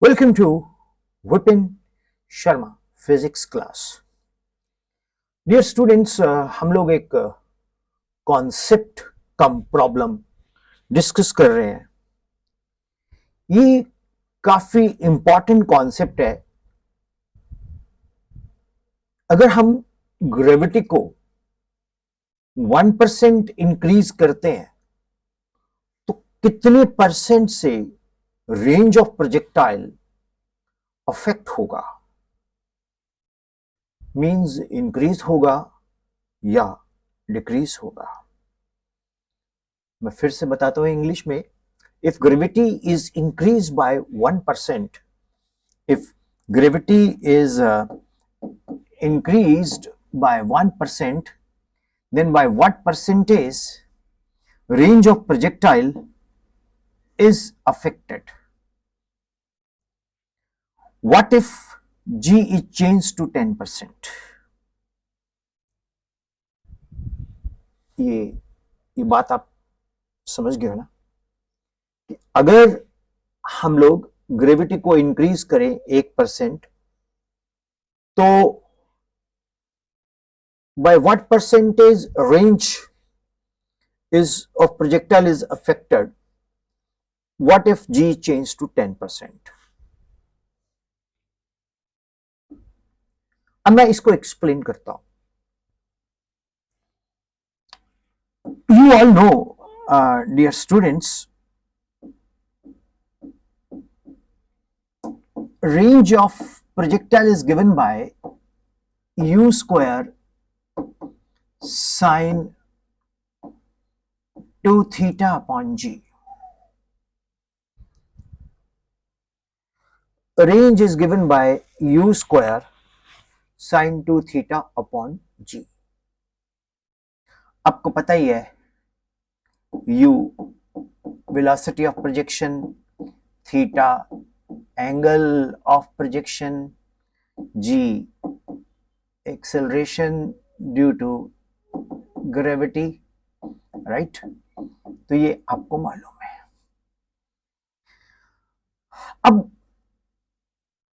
Welcome to Vipin Sharma physics class. Dear students, हम लोग एक कॉन्सेप्ट कम प्रॉब्लम डिस्कस कर रहे हैं। ये काफी इंपॉर्टेंट कॉन्सेप्ट है। अगर हम ग्रेविटी को 1% इंक्रीज करते हैं तो कितने परसेंट से रेंज ऑफ प्रोजेक्टाइल अफेक्ट होगा, मींस इंक्रीज होगा या डिक्रीज होगा। मैं फिर से बताता हूं इंग्लिश में। If gravity is increase by 1%, if gravity is increased by 1%, then by what percentage range of projectile is affected? What if G is changed to 10%? ये बात आप समझ गए हो ना कि अगर हम लोग ग्रेविटी को इंक्रीज करें 1%, तो by what percentage range is of projectile is affected? What if G changed to 10%? अब मैं इसको एक्सप्लेन करता हूं। You all know, dear students, range of projectile is given by u square sine 2 theta upon g. Range is given by u square sine 2 theta upon g. आपको पता ही है, u velocity of projection, theta angle of projection, g acceleration due to gravity, right? तो ये आपको मालूम है। अब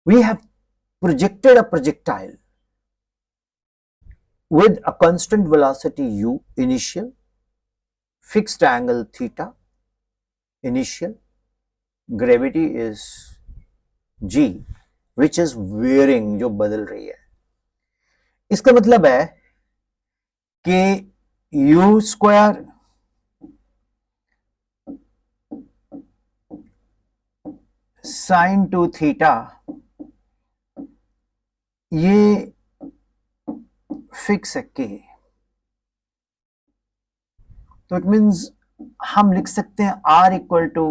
we have projected a projectile with a constant velocity u initial, fixed angle theta initial, gravity is g which is varying, जो बदल रही है। इसका मतलब है कि u स्क्वायर साइन 2 थीटा ये फिक्स है के, तो इट मीन्स हम लिख सकते हैं r इक्वल टू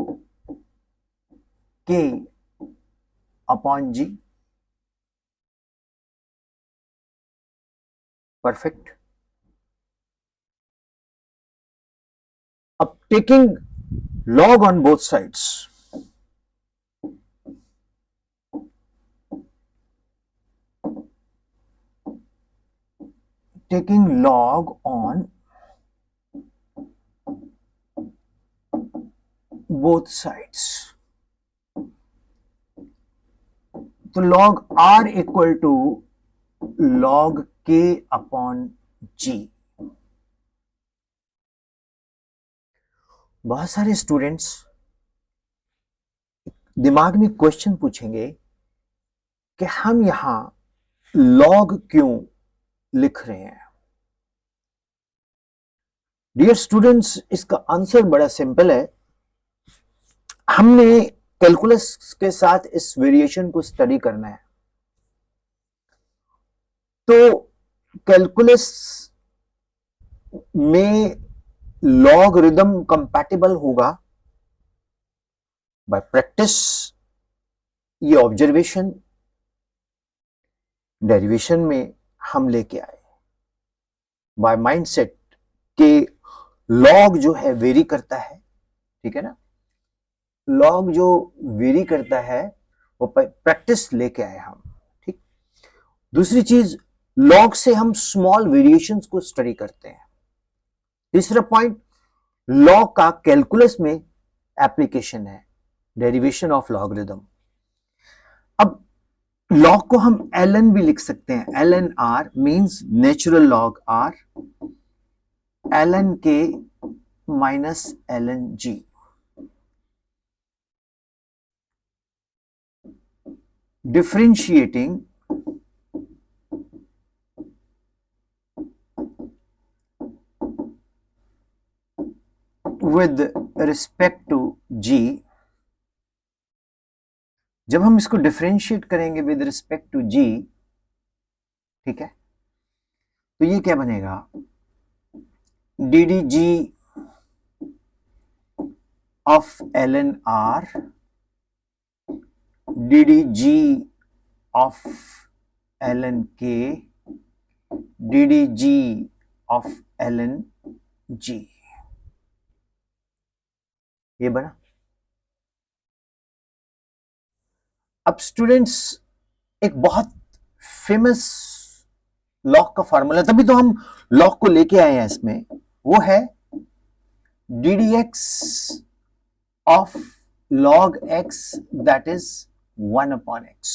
के अपॉन जी। परफेक्ट। अब taking log on both sides, taking log on both sides, तो log r equal to log k upon g। बहुत सारे स्टूडेंट्स दिमाग में क्वेश्चन पूछेंगे कि हम यहां log क्यों लिख रहे हैं। डियर स्टूडेंट्स, इसका आंसर बड़ा सिंपल है। हमने कैलकुलस के साथ इस वेरिएशन को स्टडी करना है, तो कैलकुलस में लॉगरिदम कंपैटिबल होगा। बाय प्रैक्टिस ये ऑब्जर्वेशन डेरिवेशन में हम लेके आए। बाय माइंडसेट के लॉग जो है वेरी करता है, ठीक है ना। लॉग जो वेरी करता है वो प्रैक्टिस लेके आए हम, ठीक। दूसरी चीज, लॉग से हम स्मॉल वेरिएशंस को स्टडी करते हैं। तीसरा पॉइंट, लॉग का कैलकुलस में एप्लीकेशन है, डेरिवेशन ऑफ लॉगरिदम। लॉग को हम ln भी लिख सकते हैं, ln r means natural log r, ln k minus ln g। Differentiating with respect to g, जब हम इसको डिफरेंशिएट करेंगे विद रिस्पेक्ट टू g, ठीक है, तो ये क्या बनेगा, D D G of ln r, D D G of ln k, D D G of ln g, ये बना। अब स्टूडेंट्स एक बहुत फेमस लॉग का फॉर्मूला, तभी तो हम लॉग को लेके आए हैं इसमें, वो है d d x of log x that is 1 upon x।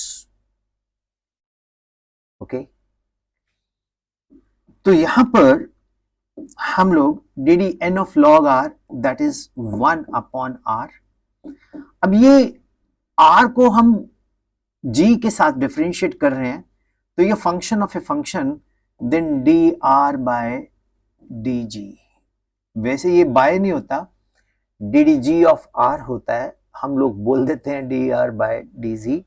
ओके, तो यहां पर हम लोग d d n of log r that is 1 upon r, अब ये r को हम g के साथ डिफरेंशिएट कर रहे हैं, तो ये function of a function then D R by D G. वैसे ये बाय नहीं होता, D D G of R होता है, हम लोग बोल देते हैं D R by D G,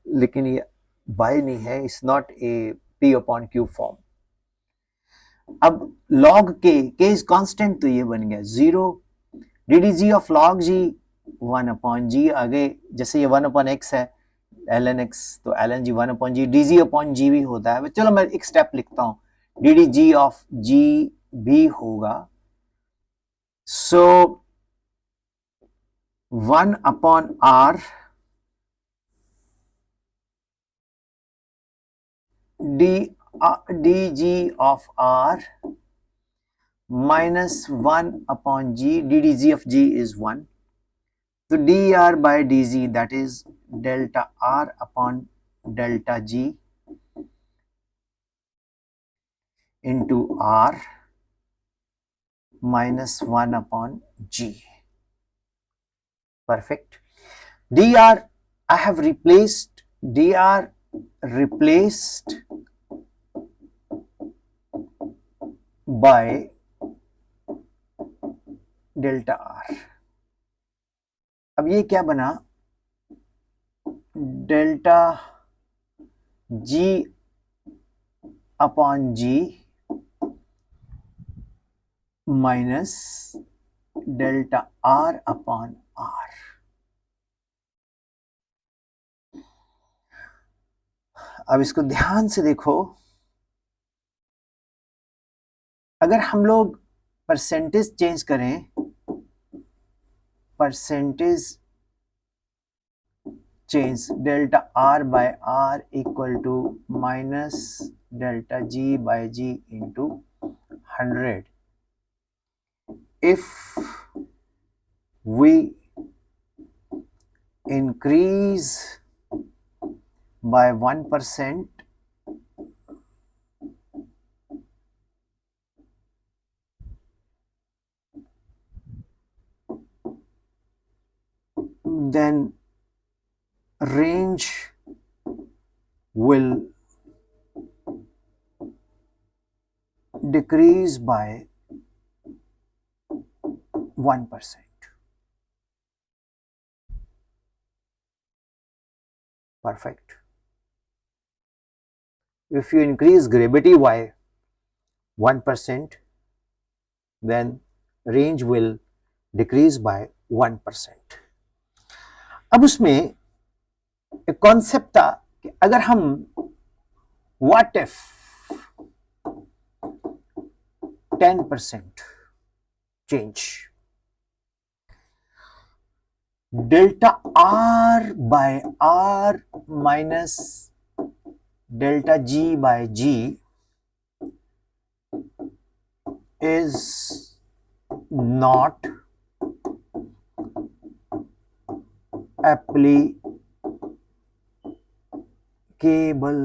लेकिन ये बाय नहीं है, it's not a P upon Q form. अब log k इज कांस्टेंट, तो ये बन गया 0, D D G of log g 1 upon G, आगे जैसे ये 1 अपॉन x है ln x, तो ln g 1 अपॉन जी, डी जी अपॉन जी भी होता है। चलो मैं एक स्टेप लिखता हूं, D D G of g भी होगा, सो 1 upon r dg of r minus 1 upon g, ddg of g is 1, so dr by dg, that is delta r upon delta g into r minus 1 upon g। Perfect. dr I have replaced, dr replaced by delta r। अब ये क्या बना, delta g upon g minus delta r upon r। अब इसको ध्यान से देखो, अगर हम लोग परसेंटेज चेंज करें, percentage change delta r by r equal to minus delta g by g into 100, if we increase by 1%, then range will decrease by 1%। Perfect. If you increase gravity by 1%, then range will decrease by 1%। अब उसमें एक concept था कि अगर हम what if 10% change, delta r by r minus delta g by g is not applicable applicable,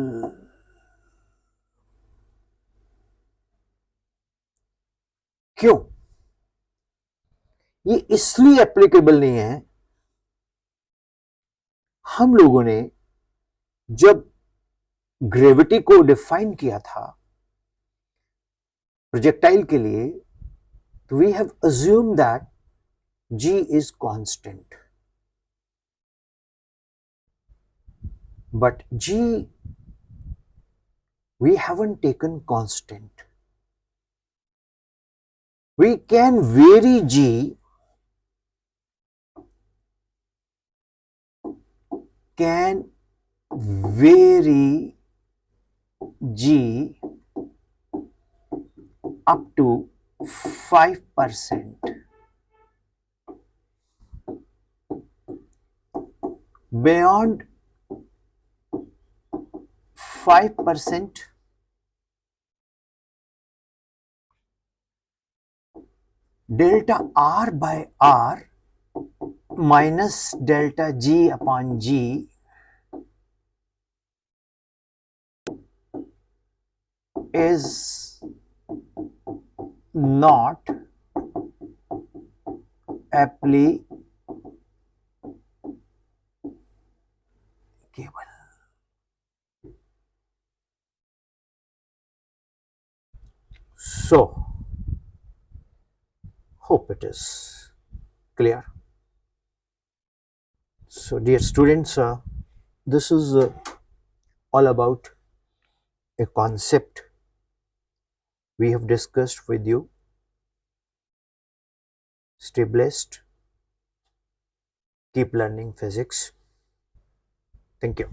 क्यों? ये इसलिए एप्लीकेबल नहीं है, हम लोगों ने जब ग्रेविटी को डिफाइन किया था प्रोजेक्टाइल के लिए, तो we have assume that g is constant, but g we haven't taken constant. We can vary g up to 5%. Beyond 5%, delta r by r minus delta g upon g is not applicable. So, hope it is clear. So, dear students, this is all about a concept we have discussed with you. Stay blessed. Keep learning physics. Thank you.